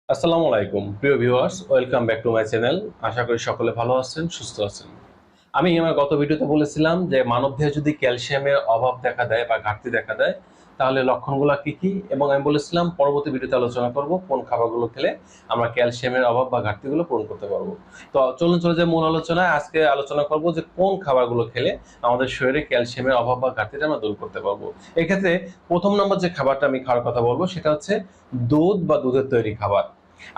আসসালামু আলাইকুম প্রিয় viewers, welcome back to my channel. আশা করি সকলে ভালো আছেন, সুস্থ আছেন। আমি আমার গত ভিডিওতে বলেছিলাম যে মানবদেহে যদি ক্যালসিয়ামের অভাব দেখা দেয় বা ঘাটতি দেখা দেয় তাহলে লক্ষণগুলো কি কি, এবং আমি বলেছিলাম পরবর্তী ভিডিওতে আলোচনা করব কোন খাবারগুলো খেলে আমরা ক্যালসিয়ামের অভাব বা ঘাটতিগুলো পূরণ করতে পারবো। তো চলুন চলে যাই মূল আলোচনায়। আজকে আলোচনা করব যে কোন খাবারগুলো খেলে আমাদের শরীরে ক্যালসিয়ামের অভাব বা ঘাটতিটা আমরা দূর করতে পারবো। এক্ষেত্রে প্রথম নম্বর যে খাবারটা আমি খাওয়ার কথা বলবো সেটা হচ্ছে দুধ বা দুধের তৈরি খাবার।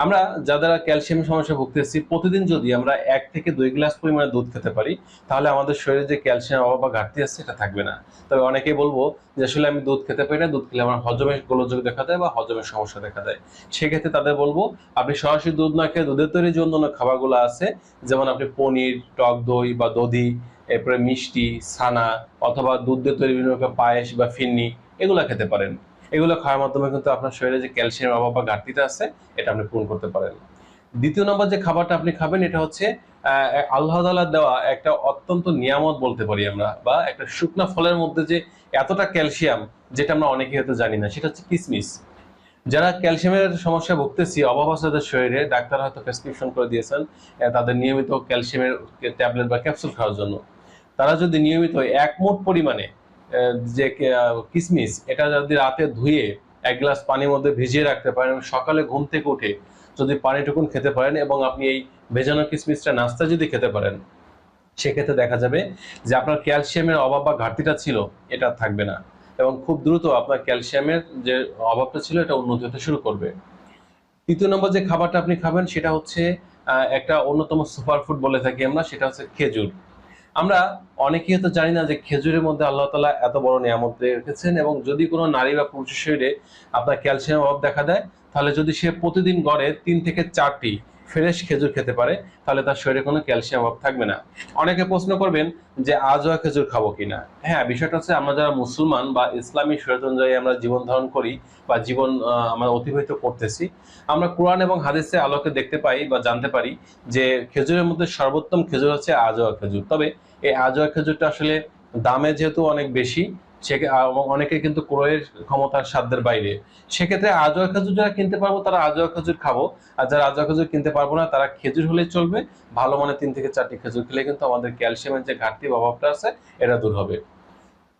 আমরা যারা ক্যালসিয়ামের সমস্যায় ভুগতেছি, প্রতিদিন যদি আমরা 1 থেকে 2 গ্লাস পরিমাণে দুধ খেতে পারি তাহলে আমাদের শরীরে যে ক্যালসিয়াম অভাব বা ঘাটতি আছে সেটা থাকবে না। তবে অনেকেই বলবো যে আসলে আমি দুধ খেতে পারি না, দুধ খেলে আমার হজমে গোলযোগ দেখা দেয় বা হজমের সমস্যা দেখা দেয়। সেক্ষেত্রে তাদের বলবো আপনি সরাসরি দুধ না খেয়ে দুধের তৈরি যে অন্যান্য খাবারগুলো আছে, যেমন আপনি পনির, টক দই বা দধি, এরপরে মিষ্টি, ছানা, অথবা দুধ দিয়ে তৈরি বিভিন্ন রকম পায়েস বা ফিন্নি, এগুলো খেতে পারেন। এগুলো খাওয়ার মাধ্যমে কিন্তু আপনার শরীরে যে ক্যালসিয়াম অভাব বা ঘাটতিটা আছে এটা আপনি পূরণ করতে পারেন। দ্বিতীয় নম্বর যে খাবারটা আপনি খাবেন এটা হচ্ছে আল্লাহ তাআলা দেওয়া একটা অত্যন্ত নিয়ামত বলতে পারি আমরা, বা একটা শুকনা ফলের মধ্যে যে এতটা ক্যালসিয়াম, যেটা আমরা অনেকেই হয়তো জানি না, সেটা হচ্ছে কিসমিস। যারা ক্যালসিয়ামের সমস্যায় ভুগতেছি, অভাব আছে তাদের শরীরে, ডাক্তার হয়তো প্রেসক্রিপশন করে দিয়েছেন তাদের নিয়মিত ক্যালসিয়ামের ট্যাবলেট বা ক্যাপসুল খাওয়ার জন্য। তারা যদি নিয়মিত 1 মুঠ পরিমাণে যে কিসমিস এটা যদি রাতে ধুয়ে 1 গ্লাস পানির মধ্যে ভিজিয়ে রাখতে পারেন এবং সকালে ঘুম থেকে উঠে যদি পানিটুকুন খেতে পারেন, এবং আপনি এই ভেজানো কিসমিসটা নাস্তা যদি খেতে পারেন, সেক্ষেত্রে দেখা যাবে যে আপনার ক্যালসিয়ামের অভাব বা ঘাটতিটা ছিল এটা আর থাকবে না, এবং খুব দ্রুত আপনার ক্যালসিয়ামের যে অভাবটা ছিল এটা উন্নতি হতে শুরু করবে। তৃতীয় নম্বর যে খাবারটা আপনি খাবেন সেটা হচ্ছে একটা অন্যতম সুপারফুড বলে থাকি আমরা, সেটা হচ্ছে খেজুর। আমরা অনেকেই হয়তো জানি না যে খেজুরের মধ্যে আল্লাহ তাআলা এত বড় নিয়ামত রেখেছেন, এবং যদি কোনো নারী বা পুরুষের শরীরে আপনার ক্যালসিয়াম অভাব দেখা দেয় তাহলে যদি সে প্রতিদিন গড়ে 3 থেকে 4টি ফ্রেশ খেজুর খেতে পারে তাহলে তার শরীরে কোনো ক্যালসিয়াম অভাব থাকবে না। অনেকে প্রশ্ন করবেন যে আজওয়া খেজুর খাবো কিনা। হ্যাঁ, বিষয়টা হচ্ছে আমরা যারা মুসলমান বা ইসলামী শরীয়ত অনুযায়ী আমরা জীবন ধারণ করি বা জীবন আমরা অতিবাহিত করতেছি, আমরা কোরআন এবং হাদিসের আলোকে দেখতে পাই বা জানতে পারি যে খেজুরের মধ্যে সর্বোত্তম খেজুর হচ্ছে আজওয়া খেজুর। তবে এই আজওয়া খেজুরটা আসলে দামে যেহেতু অনেক বেশি, এবং অনেকে কিন্তু ক্রয়ের ক্ষমতার সাধ্যের বাইরে, সেক্ষেত্রে আজওয়া খেজুর যারা কিনতে পারবো তারা আজওয়া খেজুর খাবো, আর যারা আজওয়া খেজুর কিনতে পারবো না তারা খেজুর হলেই চলবে। ভালো মানে 3 থেকে 4টি খেজুর খেলে কিন্তু আমাদের ক্যালসিয়ামের যে ঘাটতি বা অভাবটা আছে এটা দূর হবে।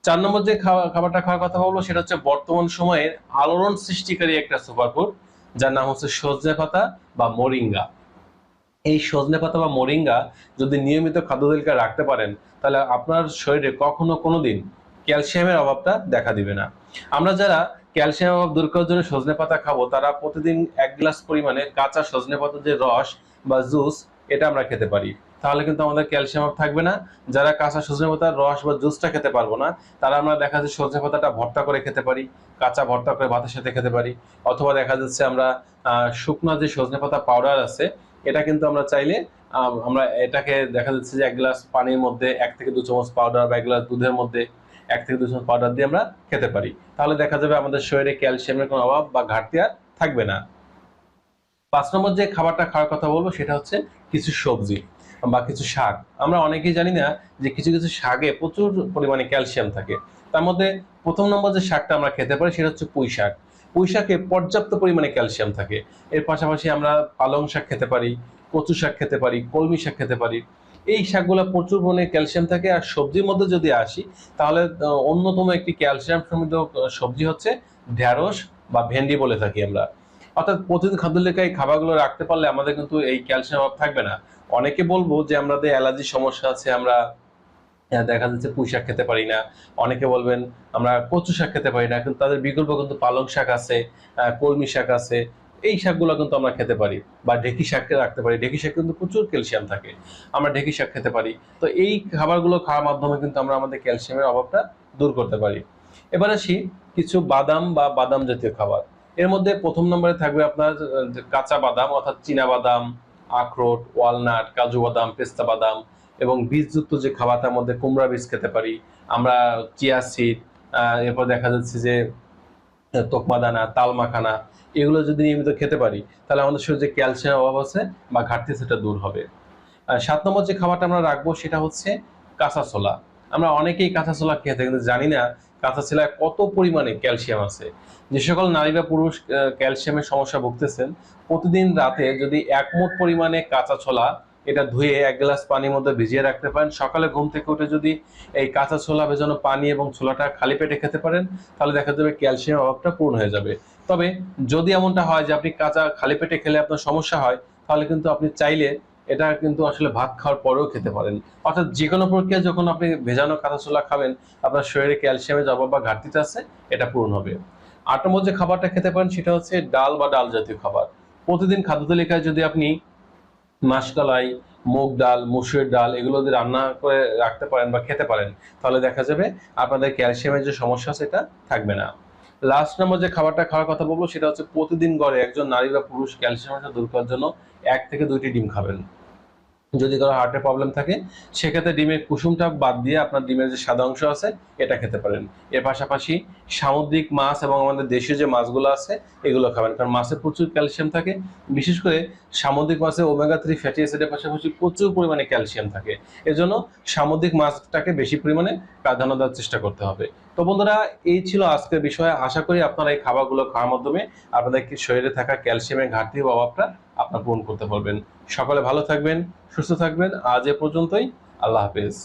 4 নম্বর যে খাবারটা খাওয়ার কথা বলবো সেটা হচ্ছে বর্তমান সময়ের আলোড়ন সৃষ্টিকারী একটা সুপারফুড, যার নাম হচ্ছে সজনে পাতা বা মোরিঙ্গা। এই সজনে পাতা বা মোরিঙ্গা যদি নিয়মিত খাদ্য তালিকায় রাখতে পারেন তাহলে আপনার শরীরে কখনো কোনোদিন ক্যালসিয়ামের অভাবটা দেখা দিবে না। আমরা যারা ক্যালসিয়াম অভাব দূর করার জন্য সজনে পাতা খাবো তারা প্রতিদিন 1 গ্লাস পরিমাণে কাঁচা সজনে পাতার যে রস বা জুস এটা আমরা খেতে পারি, তাহলে কিন্তু আমাদের ক্যালসিয়াম অভাব থাকবে না। যারা কাঁচা সজনে পাতার রস বা জুসটা খেতে পারবো না তারা আমরা দেখা যাচ্ছে সজনে পাতাটা ভর্তা করে খেতে পারি, কাঁচা ভর্তা করে ভাতের সাথে খেতে পারি, অথবা দেখা যাচ্ছে আমরা শুকনো যে সজনে পাতা পাউডার আছে এটা কিন্তু আমরা চাইলে আমরা এটাকে দেখা যাচ্ছে যে 1 গ্লাস পানির মধ্যে 1 থেকে 2 চামচ পাউডার বা 1 গ্লাস দুধের মধ্যে 1 থেকে 2 চামচ পাউডার দিয়ে আমরা খেতে পারি, তাহলে দেখা যাবে আমাদের শরীরে ক্যালসিয়ামের কোনো অভাব বা ঘাটতি আর থাকবে না। 5 নম্বর যে খাবারটা খাওয়ার কথা বলবো সেটা হচ্ছে কিছু সবজি বা কিছু শাক। আমরা অনেকেই জানি না যে কিছু কিছু শাকে প্রচুর পরিমাণে ক্যালসিয়াম থাকে। তার মধ্যে প্রথম নম্বর যে শাকটা আমরা খেতে পারি সেটা হচ্ছে পুঁই শাক। পুঁই শাকে পর্যাপ্ত পরিমাণে ক্যালসিয়াম থাকে। এর পাশাপাশি আমরা পালং শাক খেতে পারি, কচু শাক খেতে পারি, কলমি শাক খেতে পারি। এই শাকগুলো প্রচুর পরিমাণে ক্যালসিয়াম থাকে। আর সবজির মধ্যে যদি আসি তাহলে অন্যতম একটি ক্যালসিয়াম সমৃদ্ধ সবজি হচ্ছে ঢেঁড়স বা ভেন্ডি বলে থাকি আমরা। অর্থাৎ প্রতিদিন খাদ্য তালিকায় এই খাবারগুলো রাখতে পারলে আমাদের কিন্তু এই ক্যালসিয়াম অভাব থাকবে না। অনেকে বলবো যে আমাদের অ্যালার্জির সমস্যা আছে, আমরা দেখা যাচ্ছে পুঁই শাক খেতে পারি না। অনেকে বলবেন আমরা কচু শাক খেতে পারি না, কিন্তু তাদের বিকল্প কিন্তু পালং শাক আছে, কলমি শাক আছে। এই শাকগুলো কিন্তু আমরা খেতে পারি, বা ঢেঁকি শাককে রাখতে পারি। ঢেঁকি শাক কিন্তু প্রচুর ক্যালসিয়াম থাকে, আমরা ঢেঁকি শাক খেতে পারি। তো এই খাবারগুলো খাওয়ার মাধ্যমে কিন্তু আমরা আমাদের ক্যালসিয়ামের অভাবটা দূর করতে পারি। এবার আসি কিছু বাদাম বা বাদাম জাতীয় খাবার। এর মধ্যে প্রথম নম্বরে থাকবে আপনার কাঁচা বাদাম, অর্থাৎ চীনা বাদাম, আখরোট, ওয়ালনাট, কাজু বাদাম, পেস্তা বাদাম, এবং বীজযুক্ত যে খাবার তার মধ্যে কুমড়া বীজ খেতে পারি আমরা, চিয়া সিড, এরপর দেখা যাচ্ছে যে তোকমা দানা, তাল মাখানা, এগুলো যদি নিয়মিত খেতে পারি তাহলে আমাদের শরীরে যে ক্যালসিয়াম অভাব আছে বা ঘাটতি সেটা দূর হবে। 7 নম্বর যে খাবারটা আমরা রাখবো সেটা হচ্ছে কাঁচা ছোলা। আমরা অনেকেই কাঁচা ছোলা খেয়ে থাকি, কিন্তু জানি না কাঁচা ছোলায় কত পরিমাণে ক্যালসিয়াম আছে। যে সকল নারী বা পুরুষ ক্যালসিয়ামের সমস্যা ভুগতেছেন, প্রতিদিন রাতে যদি এক মুঠ পরিমাণে কাঁচা ছোলা এটা ধুয়ে এক গ্লাস পানির মধ্যে ভিজিয়ে রাখতে পারেন, সকালে ঘুম থেকে উঠে যদি এই কাঁচা ছোলা ভেজানো পানি এবং ছোলাটা খালি পেটে খেতে পারেন, তাহলে দেখা যাবে ক্যালসিয়াম অভাবটা পূর্ণ হয়ে যাবে। তবে যদি এমনটা হয় যে আপনি কাঁচা খালি পেটে খেলে আপনার সমস্যা হয়, তাহলে কিন্তু আপনি চাইলে এটা কিন্তু আসলে ভাত খাওয়ার পরেও খেতে পারেন। অর্থাৎ যে কোনো প্রক্রিয়া যখন আপনি ভেজানো কাঁচা ছোলা খাবেন, আপনার শরীরে ক্যালসিয়ামের যে অভাব বা ঘাটতিটা আছে এটা পূরণ হবে। ৮ নম্বর যে খাবারটা খেতে পারেন সেটা হচ্ছে ডাল বা ডাল জাতীয় খাবার। প্রতিদিন খাদ্য তালিকায় যদি আপনি মাসকলাই, মুগ ডাল, মসুরের ডাল এগুলো যদি রান্না করে রাখতে পারেন বা খেতে পারেন, তাহলে দেখা যাবে আপনাদের ক্যালসিয়ামের যে সমস্যা আছে এটা থাকবে না। লাস্ট নাম্বার যে খাবারটা খাওয়ার কথা বলবো সেটা হচ্ছে প্রতিদিন গড়ে একজন নারী বা পুরুষ ক্যালসিয়াম সমস্যা দূর করার জন্য ১ থেকে ২টি ডিম খাবেন। যদি কারো হার্টের প্রবলেম থাকে, সেক্ষেত্রে ডিমের কুসুমটা বাদ দিয়ে আপনার ডিমের যে সাদা অংশ আছে এটা খেতে পারেন। এর পাশাপাশি সামুদ্রিক মাছ এবং আমাদের দেশীয় যে মাছগুলো আছে এগুলো খাবেন, কারণ মাছে প্রচুর ক্যালসিয়াম থাকে। বিশেষ করে সামুদ্রিক মাছে ওমেগা 3 ফ্যাটি অ্যাসিডের পাশাপাশি প্রচুর পরিমাণে ক্যালসিয়াম থাকে। এজন্য সামুদ্রিক মাছটাকে বেশি পরিমাণে প্রাধান্য দেওয়ার চেষ্টা করতে হবে। তো বন্ধুরা, এই ছিল আজকের বিষয়। আশা করি আপনারা এই খাবারগুলো খাওয়ার মাধ্যমে আপনাদের শরীরে থাকা ক্যালসিয়ামের ঘাটতি বা অভাবটা আপনারা পূরণ করতে পারবেন। সকলে ভালো থাকবেন, সুস্থ থাকবেন। আজ এ পর্যন্তই। আল্লাহ হাফেজ।